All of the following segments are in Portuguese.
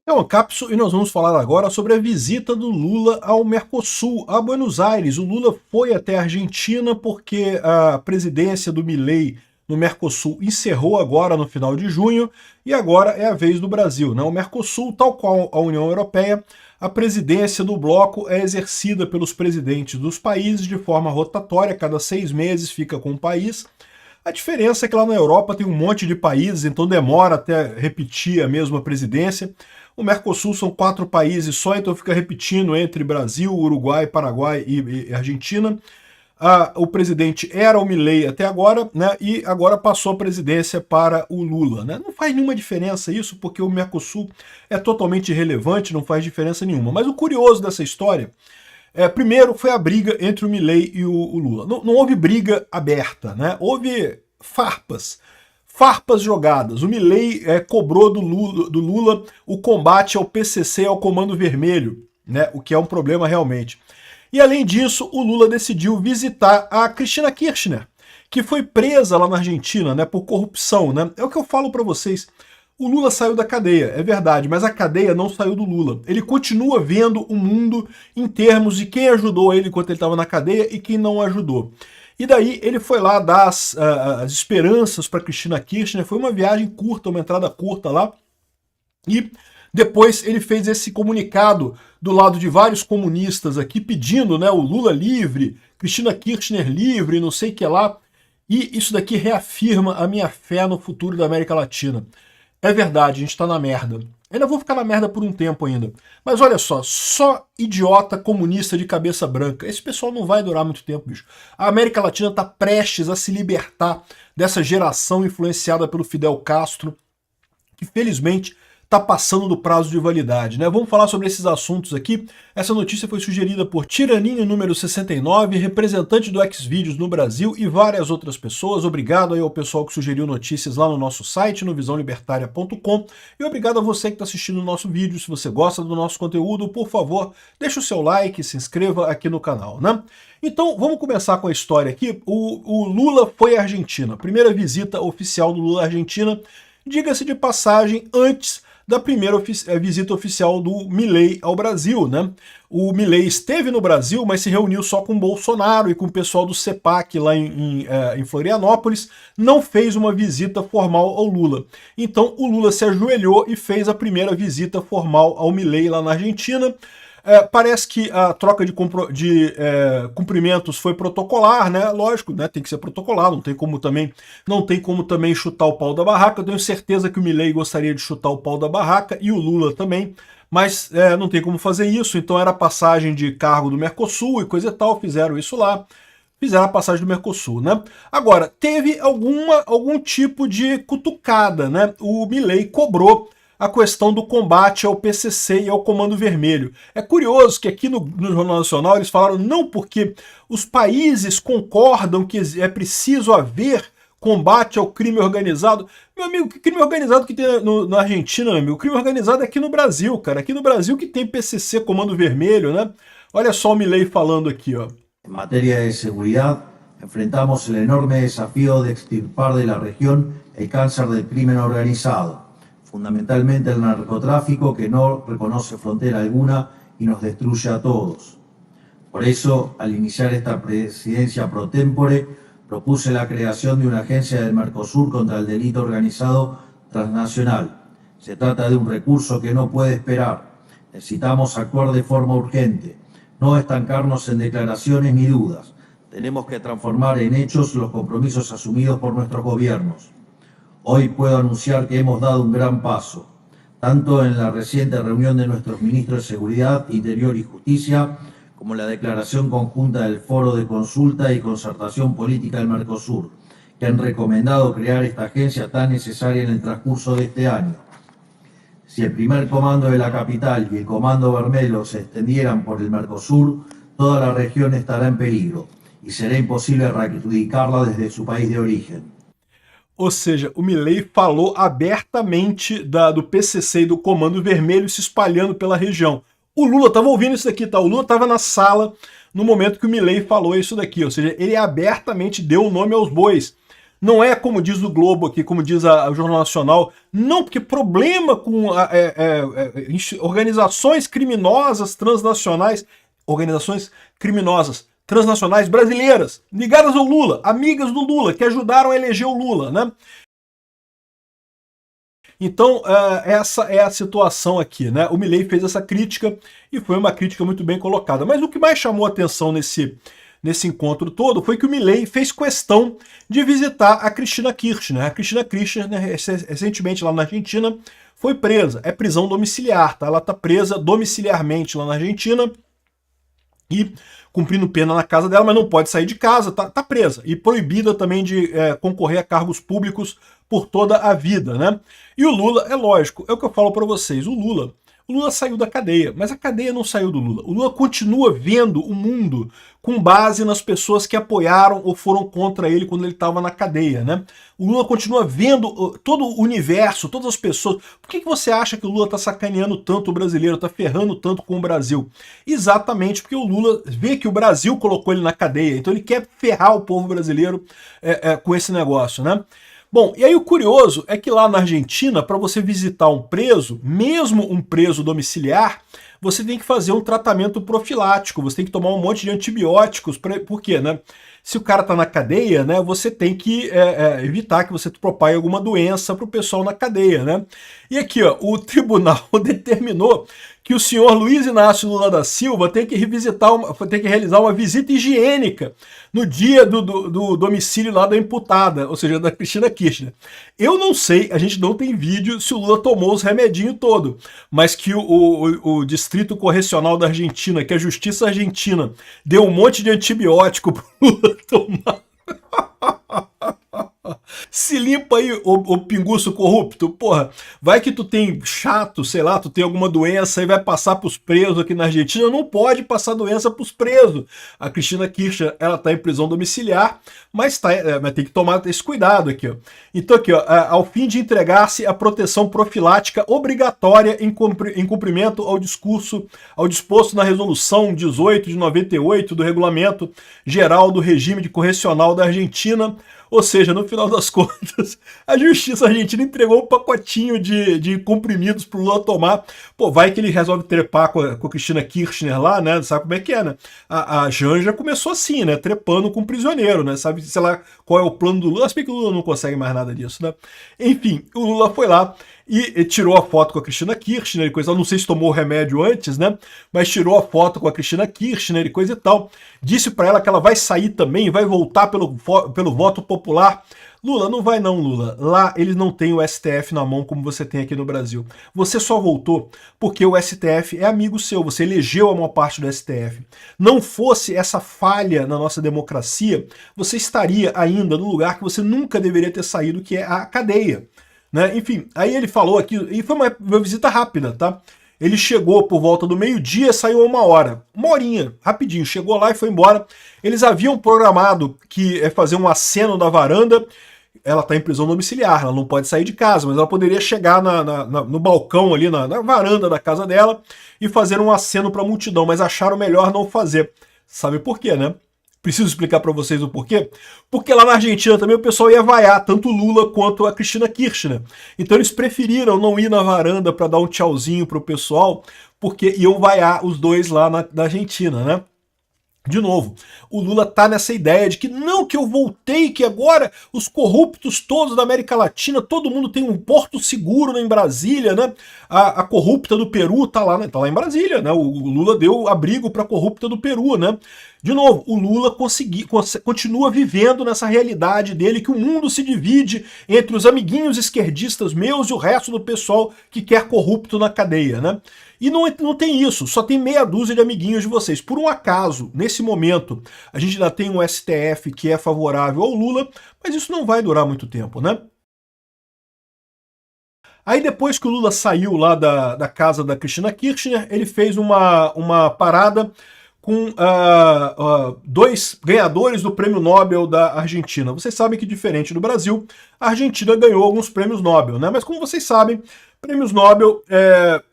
É o Capsule e nós vamos falar agora sobre a visita do Lula ao Mercosul, a Buenos Aires. O Lula foi até a Argentina porque a presidência do Milei no Mercosul encerrou agora no final de junho e agora é a vez do Brasil, né? O Mercosul, tal qual a União Europeia, a presidência do bloco é exercida pelos presidentes dos países de forma rotatória, cada 6 meses fica com o país. A diferença é que lá na Europa tem um monte de países, então demora até repetir a mesma presidência. O Mercosul são 4 países só, então fica repetindo entre Brasil, Uruguai, Paraguai e Argentina. O presidente era o Milei até agora, né, e agora passou a presidência para o Lula, né? Não faz nenhuma diferença isso, porque o Mercosul é totalmente irrelevante, não faz diferença nenhuma. Mas o curioso dessa história, primeiro foi a briga entre o Milei e o Lula. Não houve briga aberta, né? Houve farpas jogadas. O Milei cobrou do Lula o combate ao PCC e ao Comando Vermelho, né, o que é um problema realmente. E além disso, o Lula decidiu visitar a Cristina Kirchner, que foi presa lá na Argentina, né, por corrupção, né? É o que eu falo para vocês. O Lula saiu da cadeia, é verdade, mas a cadeia não saiu do Lula. Ele continua vendo o mundo em termos de quem ajudou ele enquanto ele estava na cadeia e quem não ajudou. E daí ele foi lá dar as esperanças para Cristina Kirchner, foi uma viagem curta, uma entrada curta lá, e depois ele fez esse comunicado do lado de vários comunistas aqui, pedindo, né, o Lula livre, Cristina Kirchner livre, não sei o que lá, e isso daqui reafirma a minha fé no futuro da América Latina. É verdade, a gente tá na merda. Ainda vou ficar na merda por um tempo ainda. Mas olha só idiota comunista de cabeça branca. Esse pessoal não vai durar muito tempo, bicho. A América Latina tá prestes a se libertar dessa geração influenciada pelo Fidel Castro, que felizmente está passando do prazo de validade, né? Vamos falar sobre esses assuntos aqui. Essa notícia foi sugerida por Tiraninho número 69, representante do Xvideos no Brasil e várias outras pessoas. Obrigado aí ao pessoal que sugeriu notícias lá no nosso site, no visãolibertaria.com, e obrigado a você que está assistindo o nosso vídeo. Se você gosta do nosso conteúdo, por favor, deixa o seu like, se inscreva aqui no canal, né? Então, vamos começar com a história aqui. O Lula foi à Argentina, primeira visita oficial do Lula à Argentina, diga-se de passagem, antes da primeira visita oficial do Milei ao Brasil, né? O Milei esteve no Brasil, mas se reuniu só com o Bolsonaro e com o pessoal do CEPAC lá em Florianópolis, não fez uma visita formal ao Lula. Então o Lula se ajoelhou e fez a primeira visita formal ao Milei lá na Argentina. Parece que a troca de cumprimentos foi protocolar, né? Lógico, né? Tem que ser protocolar, não tem como também chutar o pau da barraca. Eu tenho certeza que o Milei gostaria de chutar o pau da barraca e o Lula também, mas não tem como fazer isso. Então era passagem de cargo do Mercosul e coisa e tal, fizeram isso lá. Fizeram a passagem do Mercosul, né? Agora, teve algum tipo de cutucada, né? O Milei cobrou a questão do combate ao PCC e ao Comando Vermelho. É curioso que aqui no Jornal Nacional eles falaram não porque os países concordam que é preciso haver combate ao crime organizado. Meu amigo, que crime organizado que tem na Argentina, meu amigo? O crime organizado é aqui no Brasil, cara. Aqui no Brasil que tem PCC, Comando Vermelho, né? Olha só o Milei falando aqui, ó. En materia de seguridad, enfrentamos el enorme desafío de extirpar de la región el cáncer del crimen organizado, fundamentalmente el narcotráfico que no reconoce frontera alguna y nos destruye a todos. Por eso, al iniciar esta presidencia pro tempore, propuse la creación de una agencia del Mercosur contra el delito organizado transnacional. Se trata de un recurso que no puede esperar. Necesitamos actuar de forma urgente, no estancarnos en declaraciones ni dudas. Tenemos que transformar en hechos los compromisos asumidos por nuestros gobiernos. Hoy puedo anunciar que hemos dado un gran paso, tanto en la reciente reunión de nuestros ministros de Seguridad, Interior y Justicia, como en la declaración conjunta del Foro de Consulta y Concertación Política del Mercosur, que han recomendado crear esta agencia tan necesaria en el transcurso de este año. Si el primer comando de la capital y el comando Vermelho se extendieran por el Mercosur, toda la región estará en peligro y será imposible erradicarla desde su país de origen. Ou seja, o Milei falou abertamente do PCC e do Comando Vermelho se espalhando pela região. O Lula estava ouvindo isso daqui, tá? O Lula estava na sala no momento que o Milei falou isso daqui. Ou seja, ele abertamente deu o nome aos bois. Não é como diz o Globo aqui, como diz o Jornal Nacional, não, porque problema com organizações criminosas transnacionais, organizações criminosas transnacionais brasileiras, ligadas ao Lula, amigas do Lula, que ajudaram a eleger o Lula, né? Então, essa é a situação aqui, né? O Milei fez essa crítica e foi uma crítica muito bem colocada. Mas o que mais chamou a atenção nesse encontro todo foi que o Milei fez questão de visitar a Cristina Kirchner. A Cristina Kirchner, recentemente lá na Argentina, foi presa. É prisão domiciliar, tá? Ela está presa domiciliarmente lá na Argentina e cumprindo pena na casa dela, mas não pode sair de casa, tá presa. E proibida também de concorrer a cargos públicos por toda a vida, né? E o Lula, é lógico, é o que eu falo para vocês, o Lula saiu da cadeia, mas a cadeia não saiu do Lula. O Lula continua vendo o mundo com base nas pessoas que apoiaram ou foram contra ele quando ele estava na cadeia, né? O Lula continua vendo todo o universo, todas as pessoas. Por que você acha que o Lula está sacaneando tanto o brasileiro, está ferrando tanto com o Brasil? Exatamente porque o Lula vê que o Brasil colocou ele na cadeia, então ele quer ferrar o povo brasileiro com esse negócio, né? Bom, e aí o curioso é que lá na Argentina, para você visitar um preso, mesmo um preso domiciliar, você tem que fazer um tratamento profilático, você tem que tomar um monte de antibióticos, por quê, né? Se o cara está na cadeia, né, você tem que evitar que você propague alguma doença para o pessoal na cadeia, né? E aqui, ó, o tribunal determinou que o senhor Luiz Inácio Lula da Silva tem que realizar uma visita higiênica no dia do domicílio lá da imputada, ou seja, da Cristina Kirchner. Eu não sei, a gente não tem vídeo se o Lula tomou os remedinhos todo, mas que o Distrito Correcional da Argentina, que a Justiça Argentina deu um monte de antibiótico pro Lula tomar. Se limpa aí, ô pinguço corrupto, porra, vai que tu tem chato, sei lá, tu tem alguma doença e vai passar pros presos aqui na Argentina, não pode passar doença pros presos. A Cristina Kirchner, ela tá em prisão domiciliar, mas tem que tomar esse cuidado aqui, ó. Então aqui, ó, ao fim de entregar-se a proteção profilática obrigatória em cumprimento ao disposto na resolução 18 de 98 do Regulamento Geral do Regime de Correcional da Argentina. Ou seja, no final das contas, a Justiça Argentina entregou um pacotinho de comprimidos pro Lula tomar. Pô, vai que ele resolve trepar com a Cristina Kirchner lá, né? Sabe como é que é, né? A Janja começou assim, né? Trepando com um prisioneiro, né? Sabe, sei lá, qual é o plano do Lula. Se bem que o Lula não consegue mais nada disso, né? Enfim, o Lula foi lá e tirou a foto com a Cristina Kirchner e coisa. Eu não sei se tomou o remédio antes, né? Mas tirou a foto com a Cristina Kirchner e coisa e tal. Disse para ela que ela vai sair também, vai voltar pelo voto popular. Lula, não vai não, Lula. Lá eles não têm o STF na mão como você tem aqui no Brasil. Você só voltou porque o STF é amigo seu, você elegeu a maior parte do STF. Não fosse essa falha na nossa democracia, você estaria ainda no lugar que você nunca deveria ter saído, que é a cadeia. Né? Enfim, aí ele falou aqui, e foi uma visita rápida, tá? Ele chegou por volta do meio-dia, saiu a 1 hora. 1 horinha, rapidinho, chegou lá e foi embora. Eles haviam programado que fazer um aceno da varanda. Ela está em prisão domiciliar, ela não pode sair de casa, mas ela poderia chegar no balcão ali, na varanda da casa dela e fazer um aceno para a multidão, mas acharam melhor não fazer. Sabe por quê, né? Preciso explicar para vocês o porquê? Porque lá na Argentina também o pessoal ia vaiar tanto o Lula quanto a Cristina Kirchner. Então eles preferiram não ir na varanda para dar um tchauzinho pro pessoal, porque iam vaiar os dois lá na Argentina, né? De novo, o Lula tá nessa ideia de que não, que eu voltei, que agora os corruptos todos da América Latina, todo mundo tem um porto seguro em Brasília, né? A corrupta do Peru tá lá em Brasília, né? O Lula deu abrigo para a corrupta do Peru, né? De novo, o Lula continua vivendo nessa realidade dele, que o mundo se divide entre os amiguinhos esquerdistas meus e o resto do pessoal que quer corrupto na cadeia, né? E não tem isso, só tem meia dúzia de amiguinhos de vocês. Por um acaso, nesse momento, a gente ainda tem um STF que é favorável ao Lula, mas isso não vai durar muito tempo, né? Aí depois que o Lula saiu lá da casa da Cristina Kirchner, ele fez uma parada com dois ganhadores do Prêmio Nobel da Argentina. Vocês sabem que, diferente do Brasil, a Argentina ganhou alguns prêmios Nobel, né? Mas como vocês sabem, prêmios Nobel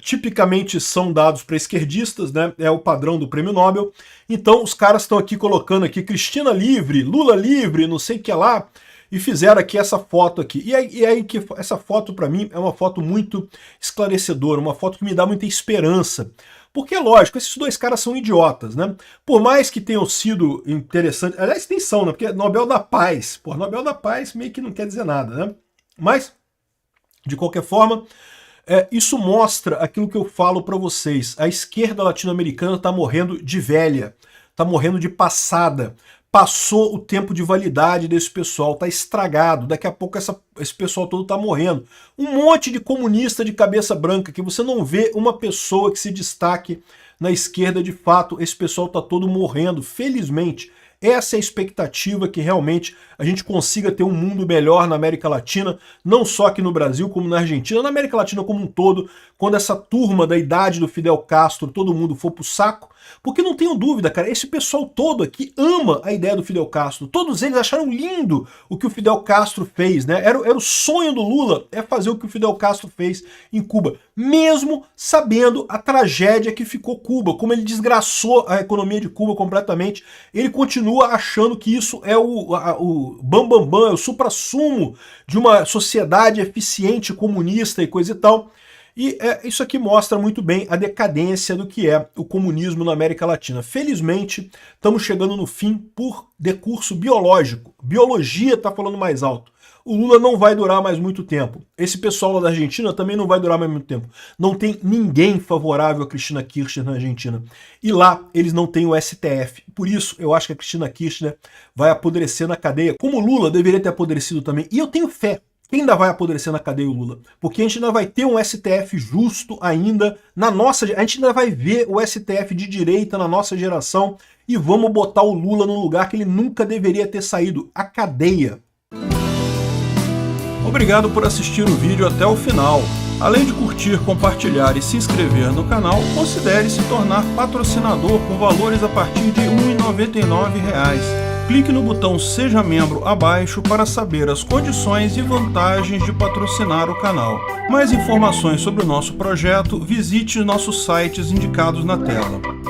tipicamente são dados para esquerdistas, né? É o padrão do Prêmio Nobel. Então os caras estão aqui colocando aqui Cristina livre, Lula livre, não sei o que lá. e fizeram aqui essa foto aqui. E aí que essa foto para mim é uma foto muito esclarecedora, uma foto que me dá muita esperança. Porque, lógico, esses dois caras são idiotas, né? Por mais que tenham sido interessantes... Aliás, nem são, né? Porque é Nobel da Paz. Pô, Nobel da Paz meio que não quer dizer nada, né? Mas, de qualquer forma, isso mostra aquilo que eu falo para vocês. A esquerda latino-americana está morrendo de velha, está morrendo de passada. Passou o tempo de validade desse pessoal, tá estragado, daqui a pouco esse pessoal todo tá morrendo. Um monte de comunista de cabeça branca, que você não vê uma pessoa que se destaque na esquerda de fato, esse pessoal tá todo morrendo, felizmente. Essa é a expectativa, que realmente a gente consiga ter um mundo melhor na América Latina, não só aqui no Brasil, como na Argentina, na América Latina como um todo, quando essa turma da idade do Fidel Castro, todo mundo for pro saco. Porque não tenho dúvida, cara, esse pessoal todo aqui ama a ideia do Fidel Castro. Todos eles acharam lindo o que o Fidel Castro fez, né? Era o sonho do Lula, fazer o que o Fidel Castro fez em Cuba, mesmo sabendo a tragédia que ficou Cuba, como ele desgraçou a economia de Cuba completamente. Ele continua achando que isso é o bambambam, é o suprassumo de uma sociedade eficiente, comunista e coisa e tal. E isso aqui mostra muito bem a decadência do que é o comunismo na América Latina. Felizmente, estamos chegando no fim por decurso biológico. Biologia está falando mais alto. O Lula não vai durar mais muito tempo. Esse pessoal lá da Argentina também não vai durar mais muito tempo. Não tem ninguém favorável a Cristina Kirchner na Argentina. E lá eles não têm o STF. Por isso, eu acho que a Cristina Kirchner vai apodrecer na cadeia, como o Lula deveria ter apodrecido também. E eu tenho fé. Ainda vai apodrecer na cadeia o Lula, porque a gente ainda vai ter um STF justo ainda na nossa... A gente ainda vai ver o STF de direita na nossa geração e vamos botar o Lula num lugar que ele nunca deveria ter saído, a cadeia. Obrigado por assistir o vídeo até o final. Além de curtir, compartilhar e se inscrever no canal, considere se tornar patrocinador com valores a partir de R$ 1,99. Clique no botão Seja Membro abaixo para saber as condições e vantagens de patrocinar o canal. Mais informações sobre o nosso projeto, visite nossos sites indicados na tela.